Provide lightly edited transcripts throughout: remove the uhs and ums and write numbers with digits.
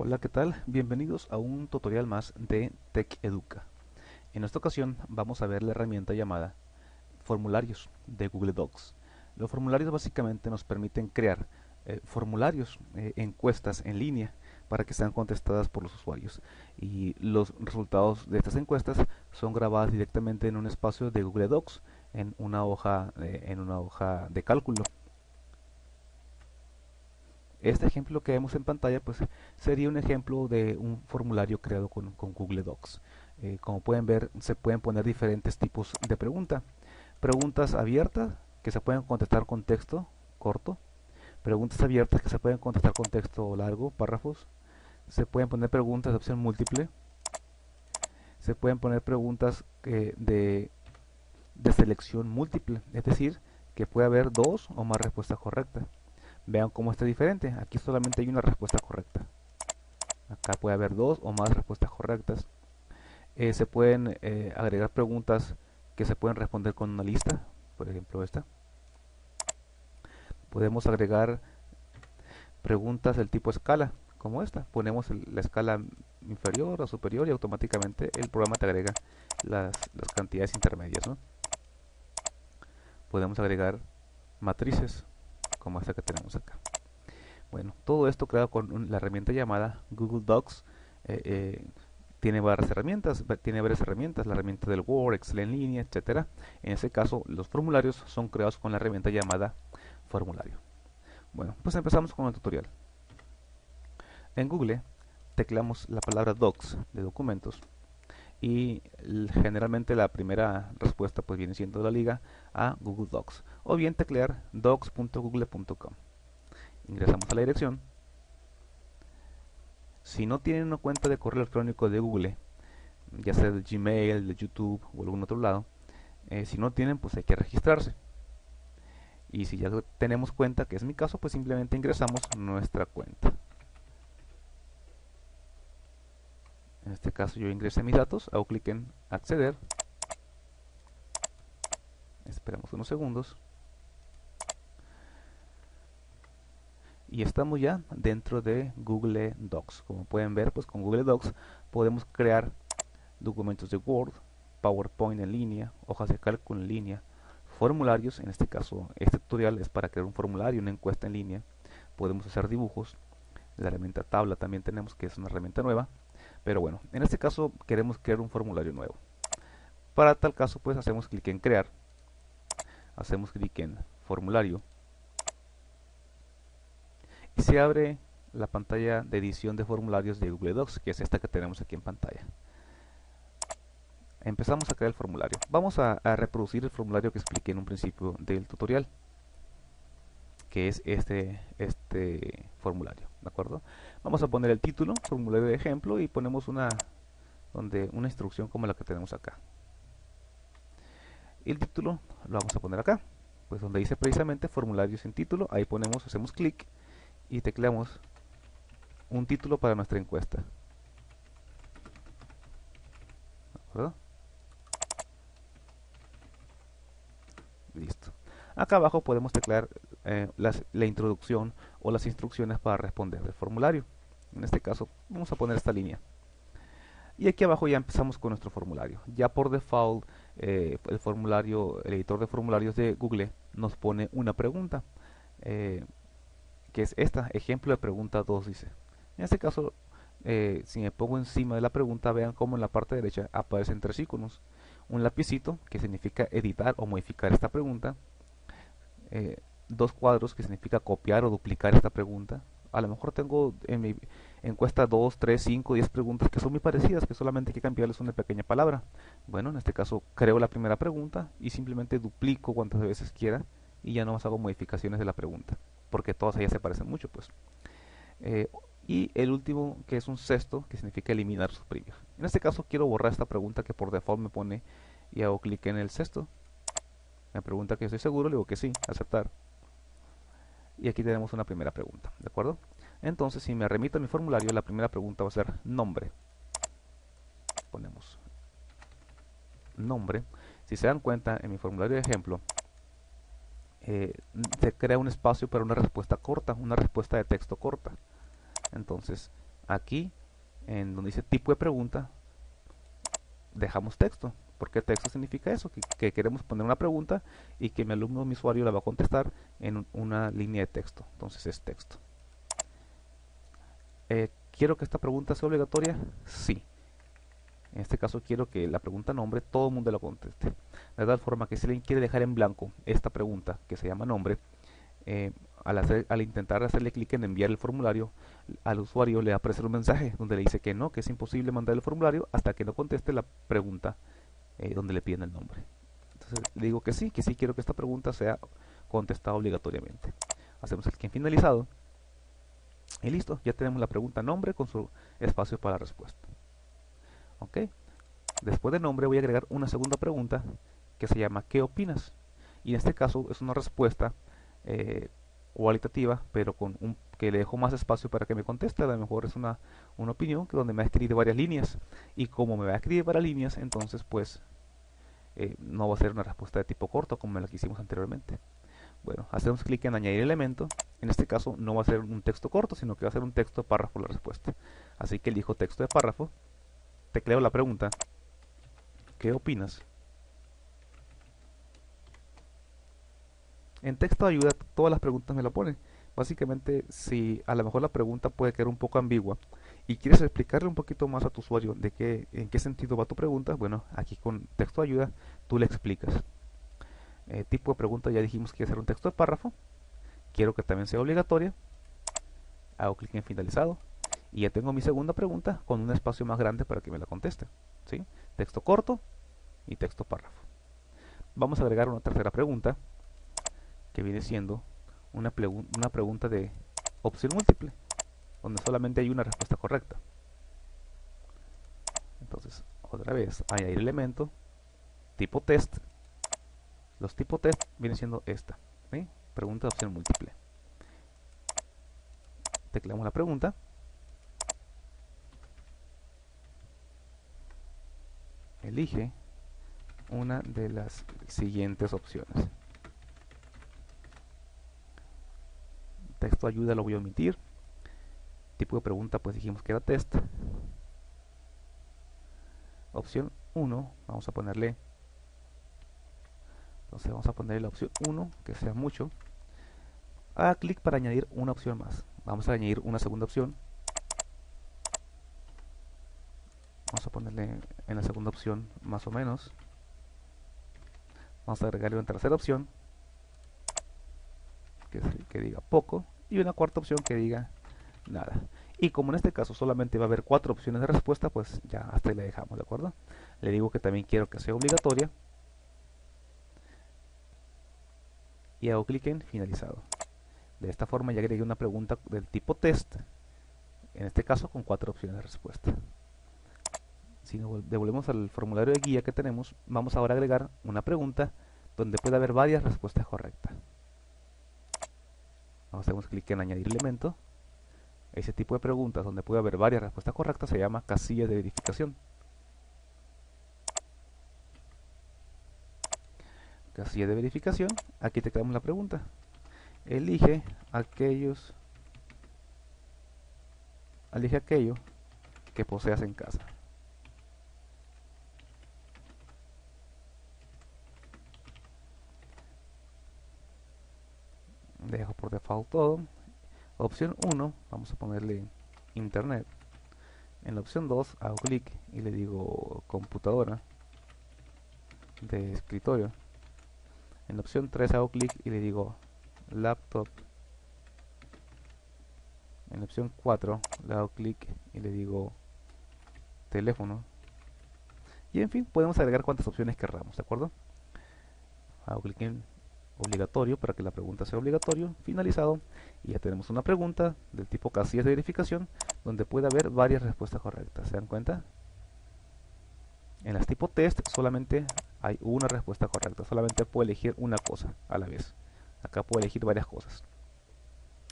Hola, ¿qué tal? Bienvenidos a un tutorial más de TechEduca. En esta ocasión vamos a ver la herramienta llamada formularios de Google Docs. Los formularios básicamente nos permiten crear formularios, encuestas en línea para que sean contestadas por los usuarios. Y los resultados de estas encuestas son grabadas directamente en un espacio de Google Docs en una hoja de cálculo. Este ejemplo que vemos en pantalla pues sería un ejemplo de un formulario creado con Google Docs. Como pueden ver, se pueden poner diferentes tipos de pregunta. Preguntas abiertas que se pueden contestar con texto corto. Preguntas abiertas que se pueden contestar con texto largo, párrafos. Se pueden poner preguntas de opción múltiple. Se pueden poner preguntas de selección múltiple, es decir, que puede haber dos o más respuestas correctas. Vean cómo está diferente. Aquí solamente hay una respuesta correcta. Acá puede haber dos o más respuestas correctas. Se pueden agregar preguntas que se pueden responder con una lista. Por ejemplo esta. Podemos agregar preguntas del tipo escala, como esta. Ponemos la escala inferior o superior y automáticamente el programa te agrega las cantidades intermedias, ¿no? Podemos agregar matrices, como esta que tenemos acá. Bueno, todo esto creado con la herramienta llamada Google Docs. eh, eh, tiene varias herramientas, la herramienta del Word, Excel en línea, etcétera. En este caso, los formularios son creados con la herramienta llamada formulario. Bueno, pues empezamos con el tutorial. En Google tecleamos la palabra Docs de documentos y generalmente la primera respuesta pues viene siendo la liga a Google Docs, o bien teclear docs.google.com. Ingresamos a la dirección. Si no tienen una cuenta de correo electrónico de Google, ya sea de Gmail, de YouTube o algún otro lado, si no tienen, pues hay que registrarse. Y si ya tenemos cuenta, que es mi caso, pues simplemente ingresamos nuestra cuenta. En este caso yo ingresé mis datos, hago clic en acceder, esperamos unos segundos y estamos ya dentro de Google Docs. Como pueden ver, pues con Google Docs podemos crear documentos de Word, PowerPoint en línea, hojas de cálculo en línea, formularios. En este caso, este tutorial es para crear un formulario, una encuesta en línea. Podemos hacer dibujos. La herramienta tabla también tenemos, que es una herramienta nueva. Pero bueno, en este caso queremos crear un formulario nuevo. Para tal caso, pues hacemos clic en crear, hacemos clic en formulario y se abre la pantalla de edición de formularios de Google Docs, que es esta que tenemos aquí en pantalla. Empezamos a crear el formulario. Vamos a reproducir el formulario que expliqué en un principio del tutorial, que es este formulario, ¿de acuerdo? Vamos a poner el título, formulario de ejemplo, y ponemos una instrucción como la que tenemos acá. Y el título lo vamos a poner acá, pues donde dice precisamente formulario sin título. Ahí hacemos clic y tecleamos un título para nuestra encuesta, ¿de acuerdo? Listo. Acá abajo podemos teclear la introducción o las instrucciones para responder el formulario. En este caso vamos a poner esta línea. Y aquí abajo ya empezamos con nuestro formulario. Ya por default el editor de formularios de Google nos pone una pregunta, que es esta, ejemplo de pregunta 2, dice. En este caso, si me pongo encima de la pregunta, vean cómo en la parte derecha aparecen tres iconos. Un lapicito, que significa editar o modificar esta pregunta. Dos cuadros, que significa copiar o duplicar esta pregunta. A lo mejor tengo en mi encuesta 2, 3, 5, 10 preguntas que son muy parecidas, que solamente hay que cambiarles una pequeña palabra. Bueno, en este caso creo la primera pregunta y simplemente duplico cuantas veces quiera y ya no más hago modificaciones de la pregunta, porque todas ellas se parecen mucho, pues. Eh, y el último, que es un cesto, que significa eliminar, suprimir. En este caso quiero borrar esta pregunta que por default me pone, y hago clic en el cesto. Me pregunta que estoy seguro, le digo que sí, aceptar. Y aquí tenemos una primera pregunta, ¿de acuerdo? Entonces, si me remito a mi formulario, la primera pregunta va a ser nombre. Ponemos nombre. Si se dan cuenta, en mi formulario de ejemplo, se crea un espacio para una respuesta corta, una respuesta de texto corta. Entonces, aquí en donde dice tipo de pregunta dejamos texto. Porque texto significa eso, que queremos poner una pregunta y que mi alumno o mi usuario la va a contestar en una línea de texto. Entonces es texto. ¿Quiero que esta pregunta sea obligatoria? Sí. En este caso quiero que la pregunta nombre todo el mundo la conteste. De tal forma que si alguien quiere dejar en blanco esta pregunta que se llama nombre, al intentar hacerle clic en enviar el formulario, al usuario le va a aparecer un mensaje donde le dice que no, que es imposible mandar el formulario hasta que no conteste la pregunta donde le piden el nombre. Entonces le digo que sí quiero que esta pregunta sea contestada obligatoriamente. Hacemos el clic en finalizado y listo, ya tenemos la pregunta nombre con su espacio para la respuesta. Ok, después de nombre voy a agregar una segunda pregunta que se llama ¿qué opinas? Y en este caso es una respuesta cualitativa, pero que le dejo más espacio para que me conteste. A lo mejor es una opinión que donde me va a escribir varias líneas, y como me va a escribir varias líneas, entonces pues no va a ser una respuesta de tipo corto como la que hicimos anteriormente. Bueno, hacemos clic en añadir elemento. En este caso no va a ser un texto corto, sino que va a ser un texto de párrafo la respuesta. Así que elijo texto de párrafo, tecleo la pregunta ¿qué opinas? En texto de ayuda todas las preguntas me lo pone. Básicamente, si a lo mejor la pregunta puede quedar un poco ambigua y quieres explicarle un poquito más a tu usuario de en qué sentido va tu pregunta, bueno, aquí con texto de ayuda tú le explicas. Tipo de pregunta ya dijimos que quiere ser un texto de párrafo. Quiero que también sea obligatoria. Hago clic en finalizado y ya tengo mi segunda pregunta con un espacio más grande para que me la conteste. ¿Sí? Texto corto y texto párrafo. Vamos a agregar una tercera pregunta que viene siendo una pregunta de opción múltiple, donde solamente hay una respuesta correcta. Entonces, otra vez, añadir elemento, tipo test. Los tipos test viene siendo esta, ¿sí? Pregunta de opción múltiple. Tecleamos la pregunta. Elige una de las siguientes opciones. Texto ayuda lo voy a omitir. Tipo de pregunta pues dijimos que era test. Opción 1, vamos a ponerle, entonces vamos a ponerle la opción 1, que sea mucho. Haga clic para añadir una opción más. Vamos a añadir una segunda opción. Vamos a ponerle en la segunda opción más o menos. Vamos a agregarle una tercera opción que diga poco, y una cuarta opción que diga nada. Y como en este caso solamente va a haber 4 opciones de respuesta, pues ya hasta ahí le dejamos, ¿de acuerdo? Le digo que también quiero que sea obligatoria y hago clic en finalizado. De esta forma ya agregué una pregunta del tipo test, en este caso con 4 opciones de respuesta. Si nos devolvemos al formulario de guía que tenemos, vamos ahora a agregar una pregunta donde puede haber varias respuestas correctas. Hacemos clic en añadir elemento. Ese tipo de preguntas donde puede haber varias respuestas correctas se llama casilla de verificación. Casilla de verificación, aquí te quedamos la pregunta. Elige aquello que poseas en casa. Dejo por default todo. Opción 1, vamos a ponerle internet. En la opción 2 hago clic y le digo computadora de escritorio. En la opción 3 hago clic y le digo laptop. En la opción 4 le hago clic y le digo teléfono. Y en fin, podemos agregar cuantas opciones querramos, ¿de acuerdo? Hago clic en obligatorio para que la pregunta sea obligatorio, finalizado, y ya tenemos una pregunta del tipo casillas de verificación donde puede haber varias respuestas correctas. ¿Se dan cuenta? En las tipo test solamente hay una respuesta correcta, solamente puedo elegir una cosa a la vez. Acá puedo elegir varias cosas.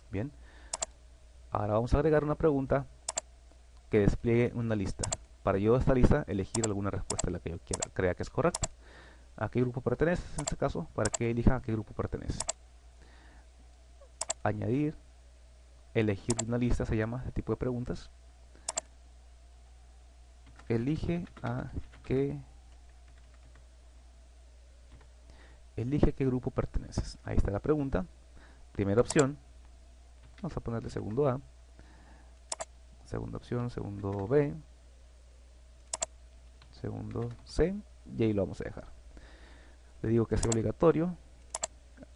Bien, ahora vamos a agregar una pregunta que despliegue una lista. Para yo de esta lista elegir alguna respuesta de la que yo crea que es correcta. ¿A qué grupo pertenece en este caso? Para que elija a qué grupo pertenece. Añadir, elegir una lista se llama este tipo de preguntas. Elige a qué grupo perteneces. Ahí está la pregunta. Primera opción, vamos a ponerle segundo A. Segunda opción, segundo B, segundo C, y ahí lo vamos a dejar. Le digo que sea obligatorio,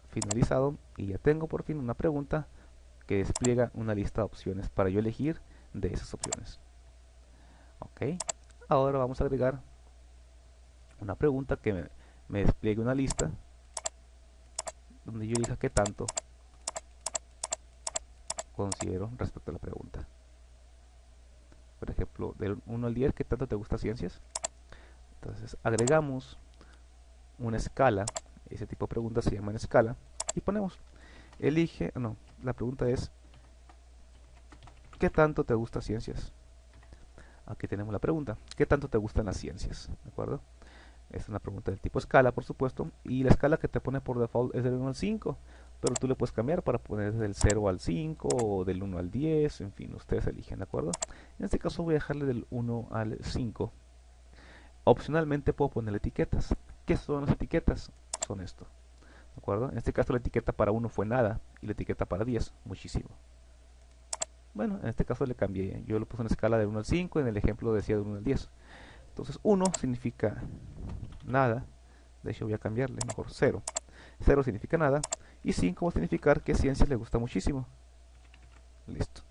finalizado, y ya tengo por fin una pregunta que despliega una lista de opciones para yo elegir de esas opciones. Ok, ahora vamos a agregar una pregunta que me despliegue una lista donde yo elija qué tanto considero respecto a la pregunta. Por ejemplo, del 1 al 10, ¿qué tanto te gusta ciencias? Entonces agregamos una escala, ese tipo de preguntas se llaman escala, y ponemos, elige, no, la pregunta es, ¿qué tanto te gusta ciencias? Aquí tenemos la pregunta, ¿qué tanto te gustan las ciencias? ¿De acuerdo? Es una pregunta del tipo escala, por supuesto, y la escala que te pone por default es del 1 al 5, pero tú le puedes cambiar para poner del 0 al 5 o del 1 al 10, en fin, ustedes eligen, ¿de acuerdo? En este caso voy a dejarle del 1 al 5. Opcionalmente puedo poner etiquetas. ¿Qué son las etiquetas? Son esto, ¿de acuerdo? En este caso la etiqueta para 1 fue nada y la etiqueta para 10, muchísimo. Bueno, en este caso le cambié, yo le puse una escala del 1 al 5, en el ejemplo decía del 1 al 10. Entonces 1 significa nada, de hecho voy a cambiarle mejor 0. 0 significa nada y 5 va a significar que ciencias le gusta muchísimo. Listo.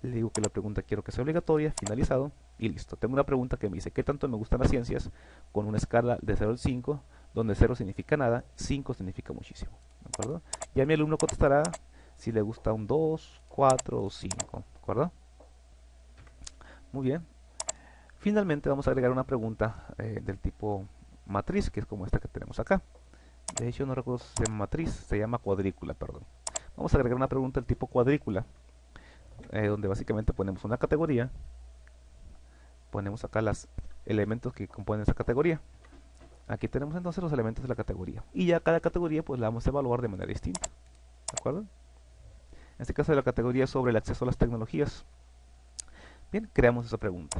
Le digo que la pregunta quiero que sea obligatoria, finalizado y listo. Tengo una pregunta que me dice ¿qué tanto me gustan las ciencias? Con una escala de 0 al 5, donde 0 significa nada, 5 significa muchísimo. ¿De acuerdo? Ya mi alumno contestará si le gusta un 2, 4 o 5. ¿De acuerdo? Muy bien. Finalmente vamos a agregar una pregunta del tipo matriz, que es como esta que tenemos acá. De hecho no recuerdo si se llama matriz, se llama cuadrícula, perdón. Vamos a agregar una pregunta del tipo cuadrícula, donde básicamente ponemos una categoría, ponemos acá los elementos que componen esa categoría. Aquí tenemos entonces los elementos de la categoría, y ya cada categoría pues la vamos a evaluar de manera distinta. ¿De acuerdo? En este caso de la categoría sobre el acceso a las tecnologías. Bien, creamos esa pregunta.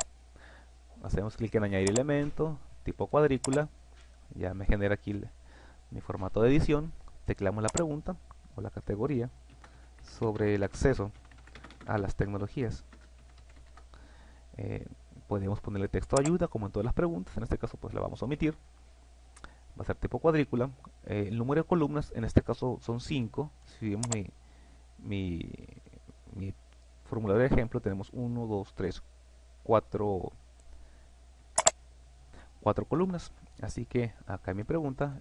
Hacemos clic en añadir elemento, tipo cuadrícula, ya me genera aquí mi formato de edición, tecleamos la pregunta o la categoría sobre el acceso a las tecnologías. Podemos ponerle texto de ayuda como en todas las preguntas, en este caso pues la vamos a omitir, va a ser tipo cuadrícula. El número de columnas en este caso son 5, si vemos mi formulario de ejemplo tenemos 1, 2, 3, 4 columnas, así que acá en mi pregunta,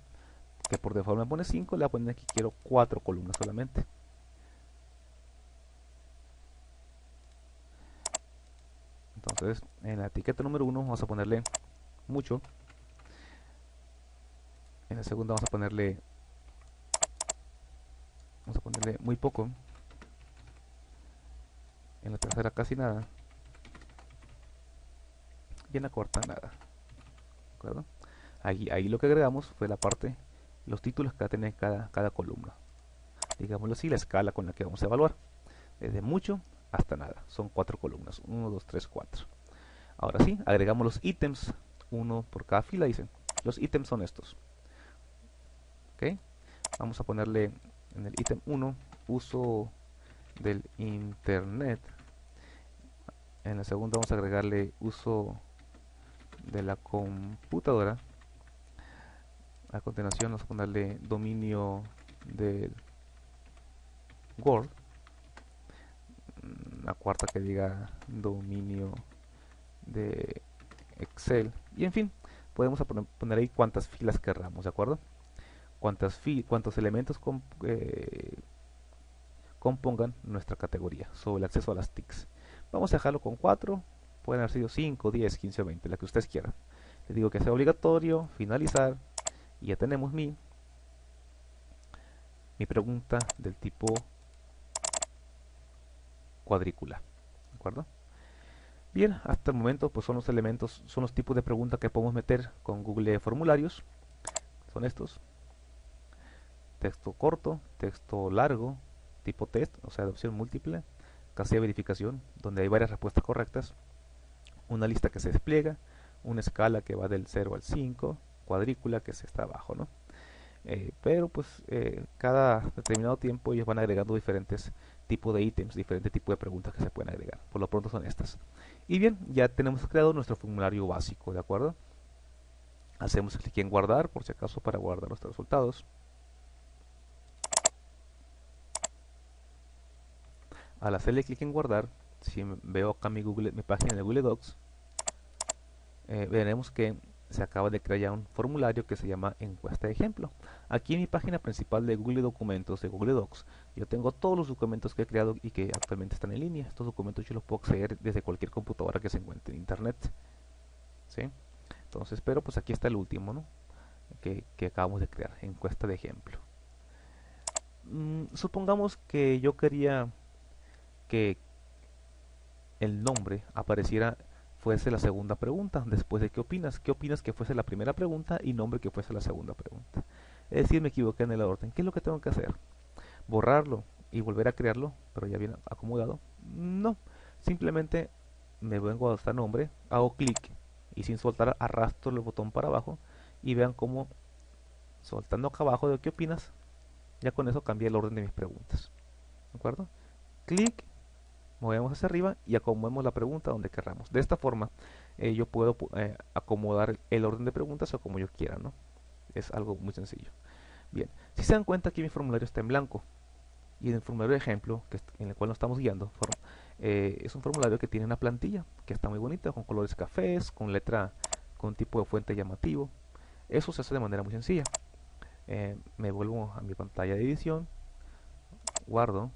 que por default me pone 5, le voy a poner que quiero 4 columnas solamente. Entonces en la etiqueta número 1 vamos a ponerle mucho, en la segunda vamos a ponerle muy poco, en la tercera casi nada y en la cuarta nada. ¿De acuerdo? Ahí lo que agregamos fue la parte, los títulos que va a tener cada columna, digámoslo así, la escala con la que vamos a evaluar, desde mucho hasta nada. Son 4 columnas, 1, 2, 3, 4. Ahora sí, agregamos los ítems, uno por cada fila, dicen. Los ítems son estos. ¿Ok? Vamos a ponerle en el ítem 1, uso del internet. En la segunda vamos a agregarle uso de la computadora. A continuación vamos a ponerle dominio del Word. La cuarta que diga dominio de Excel. Y en fin, podemos poner ahí cuantas filas querramos, ¿de acuerdo? Cuántos elementos compongan nuestra categoría sobre el acceso a las TICs. Vamos a dejarlo con 4, pueden haber sido 5, 10, 15 o 20, la que ustedes quieran. Les digo que sea obligatorio, finalizar, y ya tenemos mi pregunta del tipo cuadrícula. ¿De acuerdo? Bien, hasta el momento pues son los elementos, son los tipos de preguntas que podemos meter con Google Formularios. Son estos: texto corto, texto largo, tipo test, o sea de opción múltiple, casilla de verificación, donde hay varias respuestas correctas, una lista que se despliega, una escala que va del 0 al 5, cuadrícula que se está abajo, ¿no? Pero pues cada determinado tiempo ellos van agregando diferentes tipos de ítems, diferentes tipos de preguntas que se pueden agregar. Por lo pronto son estas. Y bien, ya tenemos creado nuestro formulario básico, ¿de acuerdo? Hacemos clic en guardar, por si acaso, para guardar nuestros resultados. Al hacerle clic en guardar, si veo acá mi página de Google Docs, veremos que se acaba de crear un formulario que se llama encuesta de ejemplo. Aquí en mi página principal de Google Documentos, de Google Docs, yo tengo todos los documentos que he creado y que actualmente están en línea. Estos documentos yo los puedo acceder desde cualquier computadora que se encuentre en internet, ¿sí? Entonces, pero pues aquí está el último, ¿no? que acabamos de crear, encuesta de ejemplo. Supongamos que yo quería que el nombre apareciera, fuese la segunda pregunta, después de ¿qué opinas? ¿Qué opinas que fuese la primera pregunta y nombre que fuese la segunda pregunta? Es decir, me equivoqué en el orden. ¿Qué es lo que tengo que hacer? ¿Borrarlo y volver a crearlo, pero ya bien acomodado? No, simplemente me vengo a este nombre, hago clic y sin soltar arrastro el botón para abajo y vean cómo soltando acá abajo de ¿qué opinas? Ya con eso cambié el orden de mis preguntas. ¿De acuerdo? Clic, movemos hacia arriba y acomodemos la pregunta donde querramos. De esta forma yo puedo acomodar el orden de preguntas o como yo quiera, ¿no? Es algo muy sencillo. Bien, si se dan cuenta aquí mi formulario está en blanco y en el formulario de ejemplo en el cual nos estamos guiando es un formulario que tiene una plantilla que está muy bonita, con colores cafés, con letra, con tipo de fuente llamativo. Eso se hace de manera muy sencilla. Me vuelvo a mi pantalla de edición, guardo.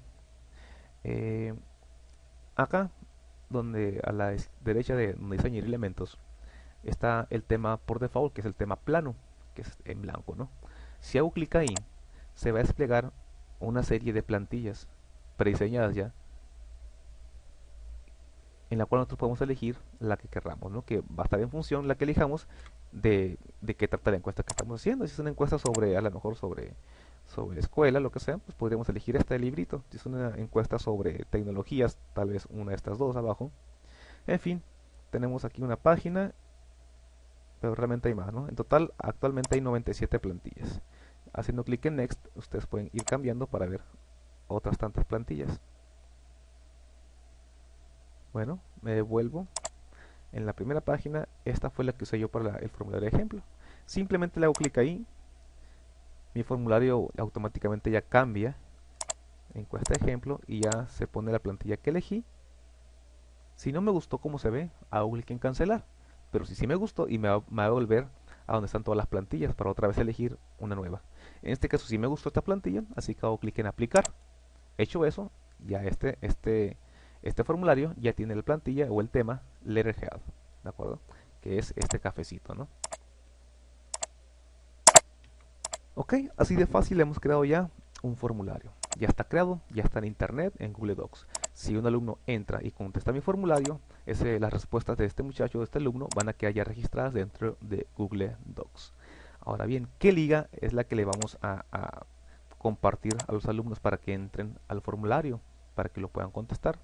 Acá, donde a la derecha de donde dice añadir elementos, está el tema por default, que es el tema plano, que es en blanco, ¿no? Si hago clic ahí, se va a desplegar una serie de plantillas prediseñadas ya, en la cual nosotros podemos elegir la que querramos, ¿no? Que va a estar en función la que elijamos de qué trata la encuesta que estamos haciendo. Si es una encuesta sobre, a lo mejor sobre escuela, lo que sea, pues podríamos elegir este librito. Si es una encuesta sobre tecnologías, tal vez una de estas dos abajo. En fin, tenemos aquí una página, pero realmente hay más, ¿no? En total, actualmente hay 97 plantillas. Haciendo clic en Next, ustedes pueden ir cambiando para ver otras tantas plantillas. Bueno, me devuelvo. En la primera página, esta fue la que usé yo para el formulario de ejemplo. Simplemente le hago clic ahí, mi formulario automáticamente ya cambia, encuesta de ejemplo, y ya se pone la plantilla que elegí. Si no me gustó como se ve, hago clic en cancelar. Pero si sí me gustó, y me va a volver a donde están todas las plantillas para otra vez elegir una nueva. En este caso sí me gustó esta plantilla, así que hago clic en aplicar. Hecho eso, ya este formulario ya tiene la plantilla o el tema Letterhead, ¿de acuerdo? Que es este cafecito, ¿no? Ok, así de fácil hemos creado ya un formulario. Ya está creado, ya está en internet, en Google Docs. Si un alumno entra y contesta mi formulario, las respuestas de este muchacho, de este alumno, van a quedar ya registradas dentro de Google Docs. Ahora bien, ¿qué liga es la que le vamos a compartir a los alumnos para que entren al formulario, para que lo puedan contestar?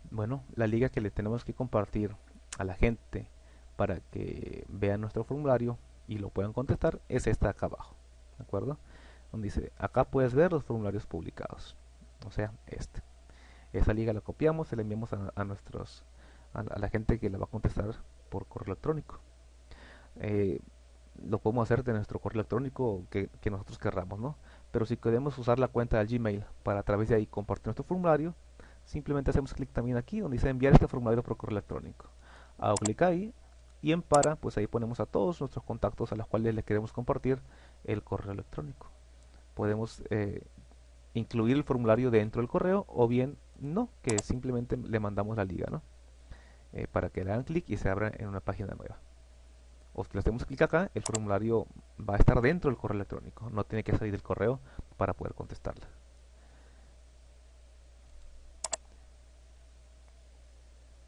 Bueno, la liga que le tenemos que compartir a la gente para que vean nuestro formulario y lo puedan contestar es esta acá abajo, ¿de acuerdo? Donde dice, acá puedes ver los formularios publicados, o sea, esa liga la copiamos y la enviamos a la gente que la va a contestar por correo electrónico. Lo podemos hacer de nuestro correo electrónico que nosotros querramos, ¿no? Pero si queremos usar la cuenta del Gmail para a través de ahí compartir nuestro formulario, simplemente hacemos clic también aquí donde dice enviar este formulario por correo electrónico. Hago clic ahí y en para, pues ahí ponemos a todos nuestros contactos a los cuales le queremos compartir el correo electrónico. Podemos incluir el formulario dentro del correo o bien no, que simplemente le mandamos la liga, ¿no? Para que le hagan clic y se abra en una página nueva. O si le hacemos clic acá, el formulario va a estar dentro del correo electrónico, no tiene que salir del correo para poder contestarla.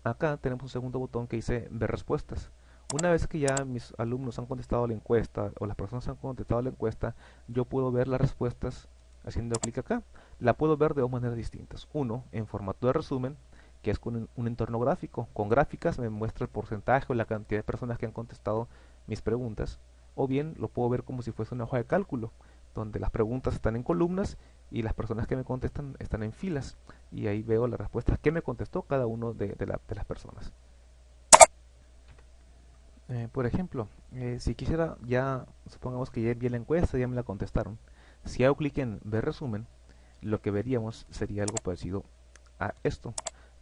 Acá tenemos un segundo botón que dice ver respuestas. Una vez que ya mis alumnos han contestado la encuesta o las personas han contestado la encuesta, yo puedo ver las respuestas haciendo clic acá. La puedo ver de dos maneras distintas. Uno, en formato de resumen, que es con un entorno gráfico. Con gráficas me muestra el porcentaje o la cantidad de personas que han contestado mis preguntas, o bien lo puedo ver como si fuese una hoja de cálculo, donde las preguntas están en columnas y las personas que me contestan están en filas, y ahí veo las respuestas que me contestó cada uno de las personas. Por ejemplo, si quisiera ya, supongamos que ya envié la encuesta, ya me la contestaron. Si hago clic en ver resumen, lo que veríamos sería algo parecido a esto.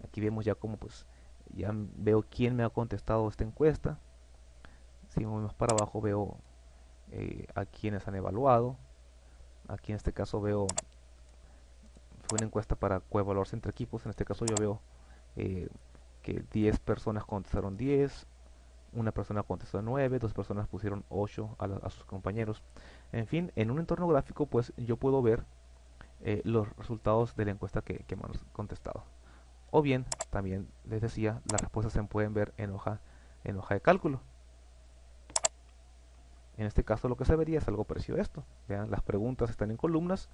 Aquí vemos ya como pues ya veo quién me ha contestado esta encuesta. Si movemos para abajo veo a quienes han evaluado. Aquí en este caso veo, fue una encuesta para coevaluarse entre equipos. En este caso yo veo eh, que 10 personas contestaron 10, una persona contestó 9, dos personas pusieron 8 a sus compañeros. En fin, en un entorno gráfico pues yo puedo ver los resultados de la encuesta que me han contestado. O bien, también les decía, las respuestas se pueden ver en hoja de cálculo. En este caso lo que se vería es algo parecido a esto. Vean, las preguntas están en columnas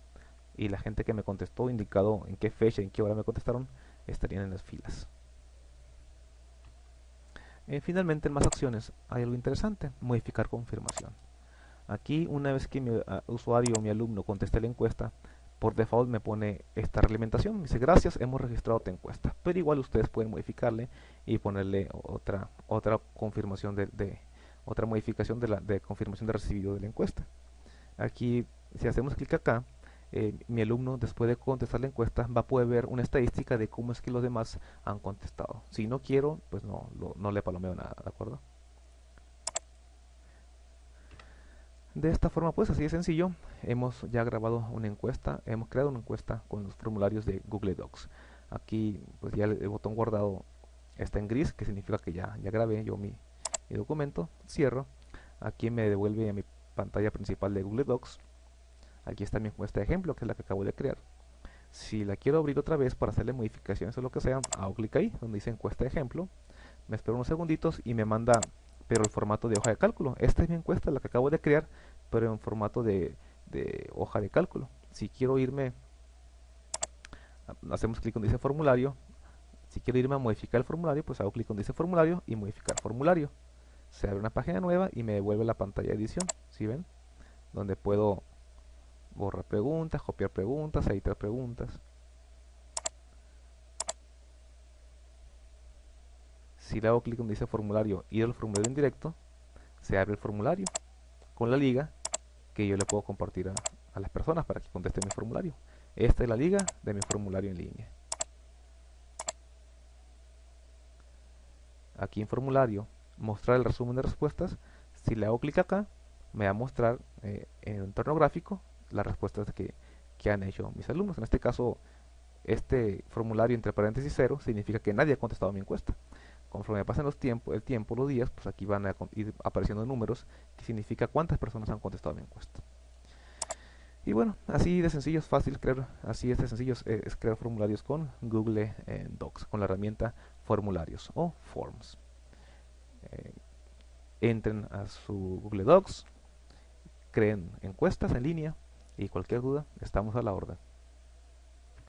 y la gente que me contestó, indicado en qué fecha, en qué hora me contestaron, estarían en las filas. Finalmente, en más acciones hay algo interesante: modificar confirmación. Aquí, una vez que mi usuario o mi alumno conteste la encuesta, por default me pone esta realimentación. Me dice: gracias, hemos registrado tu encuesta. Pero igual ustedes pueden modificarle y ponerle otra confirmación otra modificación de confirmación de recibido de la encuesta. Aquí, si hacemos clic acá, mi alumno, después de contestar la encuesta, va a poder ver una estadística de cómo es que los demás han contestado. Si no quiero, pues no le palomeo nada, ¿de acuerdo? De esta forma, pues así de sencillo, hemos ya grabado una encuesta, hemos creado una encuesta con los formularios de Google Docs. Aquí, pues ya el botón guardado está en gris, que significa que ya grabé yo mi documento. Cierro. Aquí me devuelve a mi pantalla principal de Google Docs. Aquí está mi encuesta de ejemplo, que es la que acabo de crear. Si la quiero abrir otra vez para hacerle modificaciones o lo que sea, hago clic ahí, donde dice encuesta de ejemplo. Me espero unos segunditos y me manda, pero el formato de hoja de cálculo. Esta es mi encuesta, la que acabo de crear, pero en formato de hoja de cálculo. Si quiero irme, hacemos clic donde dice formulario. Si quiero irme a modificar el formulario, pues hago clic donde dice formulario y modificar formulario. Se abre una página nueva y me devuelve la pantalla de edición, ¿sí ven? Donde puedo borrar preguntas, copiar preguntas, editar preguntas. Si le hago clic donde dice formulario y el formulario en directo, se abre el formulario con la liga que yo le puedo compartir a las personas para que contesten mi formulario. Esta es la liga de mi formulario en línea. Aquí en formulario, mostrar el resumen de respuestas. Si le hago clic acá, me va a mostrar en el entorno gráfico las respuestas que han hecho mis alumnos. En este caso, este formulario entre paréntesis 0 significa que nadie ha contestado mi encuesta. Conforme pasen los los días, pues aquí van a ir apareciendo números que significa cuántas personas han contestado mi encuesta. Y bueno, así de sencillo es fácil crear, así de sencillo es crear formularios con Google Docs, con la herramienta formularios o Forms. Entren a su Google Docs, creen encuestas en línea y cualquier duda, estamos a la orden.